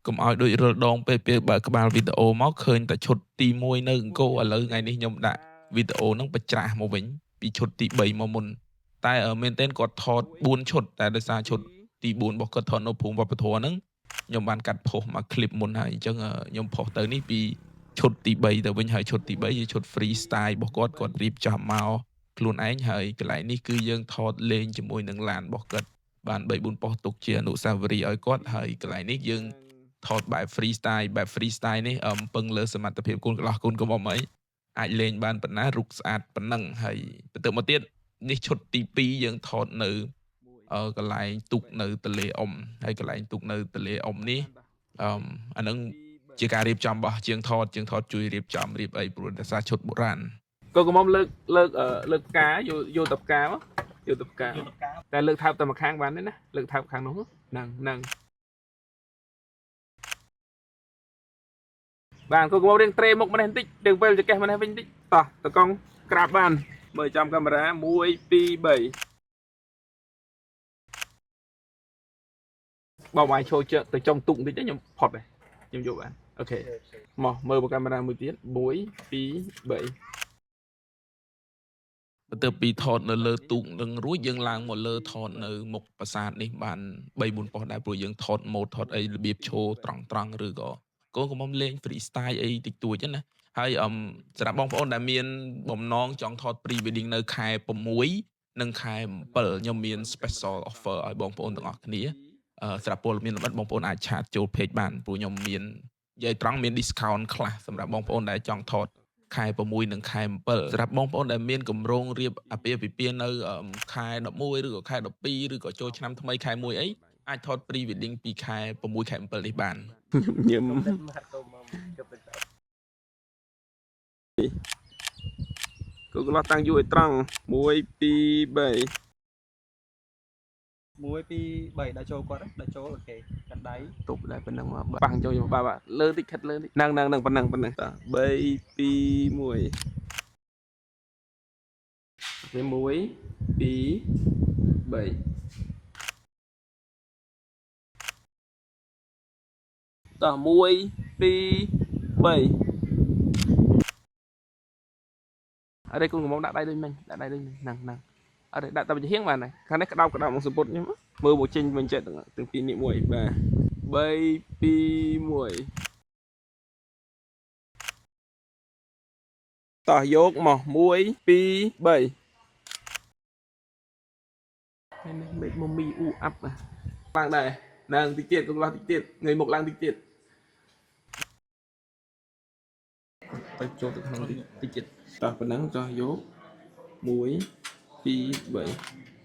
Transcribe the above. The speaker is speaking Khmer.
កុំឲ្យដូចរលដងពេលបើក្បាលវីដេអូមកឃើញតែឈុតទី1នៅអង្គរឥឡូវថ្ងៃនេះខ្ញុំដាក់វីដេអូហ្នឹងបញ្ច្រាស់មកវិញពីឈុតទី3មកមុនតែមែនទែនគាត់ថត4ឈុតតែដោយសារឈុតទី4របស់គាត់ថតនៅភូមិវប្បធម៌ហ្នឹងខ្ញុំបានកាត់ផុសមកឃ្លីបមុនហើយអញ្ចឹងខ្ញុំផុសទៅនេះពីឈុតទី3ទៅវិញហើយឈុតទី3ជាឈុត free style របស់គាត់រៀបចំមកខ្លួនឯងហើយកន្លែងនេះគឺយើងថតលេងជាមួយនឹងឡានរបស់គាត់បាន3 4ប៉ុស្តិ៍ទុកជាអនុស្សាវរីយ៍ឲ្យគាត់ហើយកន្លែងនេះយើងថតបែប free style នេះពឹងលើសមត្ថភាពកូនកន្លោះកូនកំមុំអីអាចលេងបានប៉ុណ្ណារូបស្អាតប៉ុណ្ណឹងហើយបន្ទាប់មកទៀតនេះឈុតទី2យើងថតនៅកន្លែងទូកនៅទន្លេអ៊ុំហើយកន្លែងទូកនៅទន្លេអ៊ុំនេះអានឹងជាការរៀបចំរបស់ជាងថតជួយរៀបចំរៀបអីព្រោះដោយសារឈុតបុរាណកូនកំមុំលើកផ្កាយកទៅផ្កាមកយកទៅផ្កាតែលើកថើបតែម្ខាងបានទេណាលើកថើបខាងនោះហ្នឹងបានកូនកំមុំរៀងត្រេមុខម្នេះបន្តិចរៀងពេលចកេះម្នេះវិញបន្តិចតោះតកង់ក្រាបបានមើលចំកាមេរ៉ា1 2 3បើវាយឈោជើទៅចុងទុកបន្តិចខ្ញុំផុតខ្ញុំយកបានអូខេមកមើលកាមេរ៉ាមួយទៀត1 2 3បន្ទាប់ពីថតនៅលើទូកនឹងរួចយើងឡើងមកលើថតនៅមុខប្រាសាទនេះបាន3 4ប៉ុស្តិ៍ដែរព្រោះយើងថតម៉ូដថតអីរបៀបឈោត្រង់ឬក៏កូនកំមុំលេង free style អីតិចតួចណាហើយសម្រាប់បងប្អូនដែលមានបំណងចង់ថត pre wedding នៅខែ6និងខែ7ខ្ញុំមាន special offer ឲ្យបងប្អូនទាំងអស់គ្នាសម្រាប់ព័ត៌មានលម្អិតបងប្អូនអាចឆាតចូល page បានព្រោះខ្ញុំមាននិយាយត្រង់មាន discount ខ្លះសម្រាប់បងប្អូនដែលចង់ថតខែ6និងខែ7សម្រាប់បងប្អូនដែលមានកម្រងរៀបអាពាហ៍ពិពាហ៍នៅខែ11ឬក៏ខែ12ឬក៏ចូលឆ្នាំថ្មីខែ1អីអាចថត pre wedding ពីខែ6ខែ7នេះបានញឹមគូកន្លោះតាំងយូរឲ្យត្រង់1 2 3 1 2 3ដាក់ចូលគាត់ដាក់ចូលអូខេកាន់ដៃទប់ដែរប៉ុណ្ណឹងមកបាំងចូលយកបាទលើតិចខិតលើតិចហ្នឹងប៉ុណ្ណឹងត3 2 1គេ1 2 3តោះ1 2 3អរេកូនកំមុំដាក់ដៃដូចមិញហ្នឹងអរេដាក់តែបញ្ជាហៀងបានហើយខាងនេះក្តោបមកសពុតខ្ញុំមើលមកចេញវិញចិត្តទាំងពីរនេះមួយបាទ3 2 1តោះយកមក1 2 3នេះមេឃមមីអ៊ូអាប់ឡើងដែរឡើងតិចទៀតកន្លោះតិចទៀតងើយមុខឡើងតិចទៀតទៅចូលទៅក្នុងតិចទៀតតោះប៉ុណ្ណឹងចោះយក1 2 3